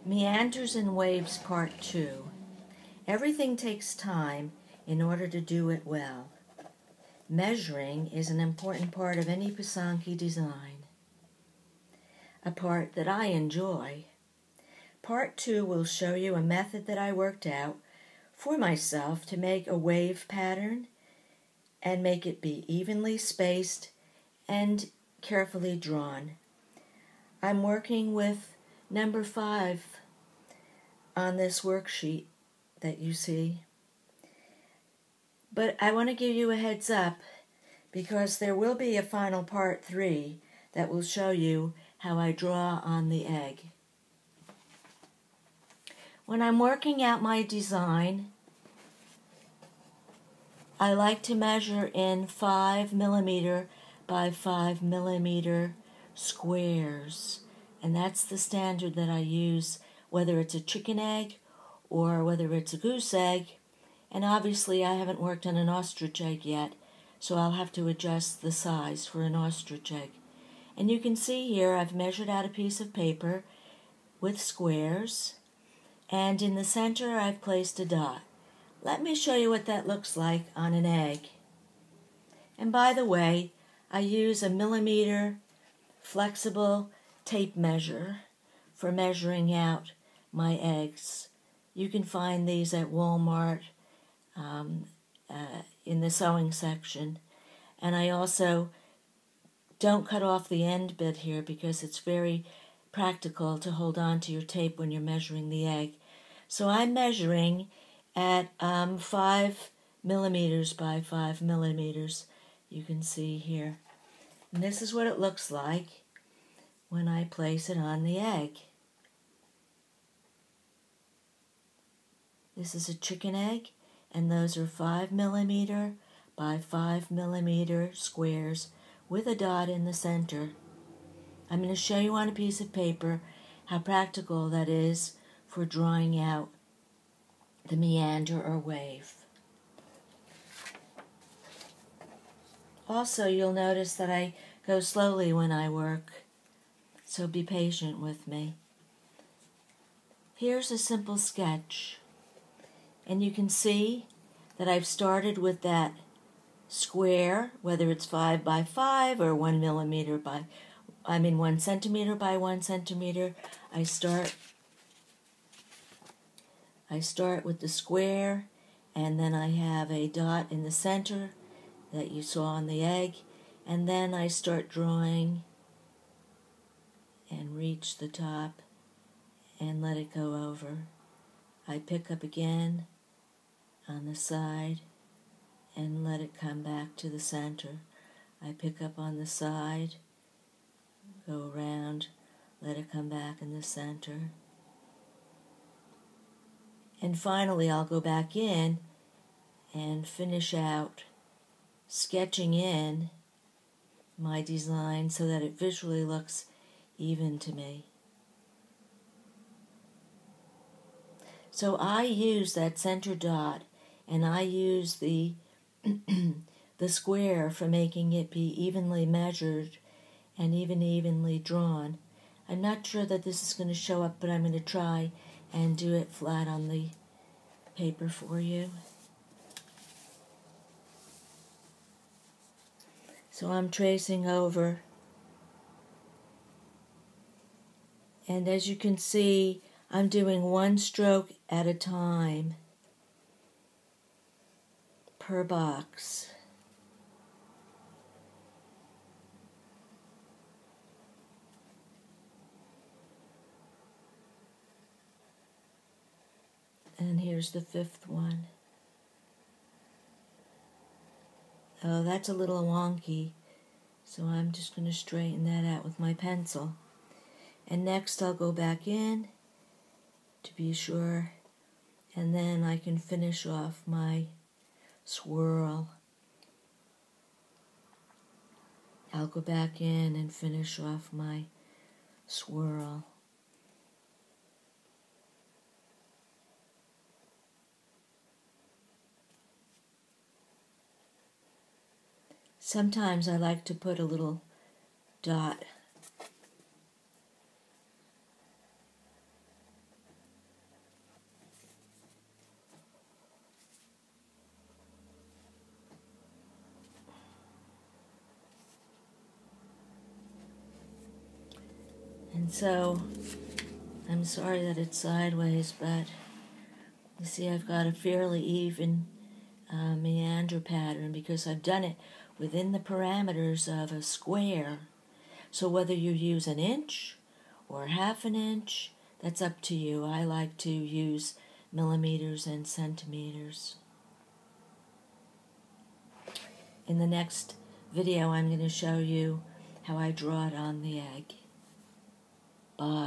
Meanders and Waves Part 2. Everything takes time in order to do it well. Measuring is an important part of any Pysanky design, a part that I enjoy. Part 2 will show you a method that I worked out for myself to make a wave pattern and make it be evenly spaced and carefully drawn. I'm working with number 5 on this worksheet that you see. But I want to give you a heads up because there will be a final part 3 that will show you how I draw on the egg. When I'm working out my design, I like to measure in 5mm by 5mm squares. And that's the standard that I use, whether it's a chicken egg or whether it's a goose egg. And obviously I haven't worked on an ostrich egg yet, so I'll have to adjust the size for an ostrich egg. And you can see here I've measured out a piece of paper with squares, and in the center I've placed a dot. Let me show you what that looks like on an egg. And by the way, I use a millimeter flexible tape measure for measuring out my eggs. You can find these at Walmart in the sewing section. And I also don't cut off the end bit here because it's very practical to hold on to your tape when you're measuring the egg. So I'm measuring at 5mm by 5mm. You can see here. And this is what it looks like when I place it on the egg. This is a chicken egg, and those are 5mm by 5mm squares with a dot in the center. I'm going to show you on a piece of paper how practical that is for drawing out the meander or wave. Also, you'll notice that I go slowly when I work, so be patient with me. Here's a simple sketch, and you can see that I've started with that square, whether it's 5 by 5 or 1mm by, 1 centimeter by 1 centimeter. I start with the square, and then I have a dot in the center that you saw on the egg, and then I start drawing and reach the top and let it go over. I pick up again on the side and let it come back to the center. I pick up on the side, go around, let it come back in the center. And finally I'll go back in and finish out sketching in my design so that it visually looks even to me. So I use that center dot, and I use the the square for making it be evenly measured and evenly drawn. I'm not sure that this is going to show up, but I'm going to try and do it flat on the paper for you. So I'm tracing over, and as you can see, I'm doing one stroke at a time per box. And here's the 5th one. Oh, that's a little wonky, so I'm just going to straighten that out with my pencil. And next I'll go back in to be sure, and then I can finish off my swirl. I'll go back in and finish off my swirl. Sometimes I like to put a little dot And so, I'm sorry that it's sideways, but you see I've got a fairly even meander pattern because I've done it within the parameters of a square. So whether you use an inch or half an inch, that's up to you. I like to use millimeters and centimeters. In the next video, I'm going to show you how I draw it on the egg. Bye.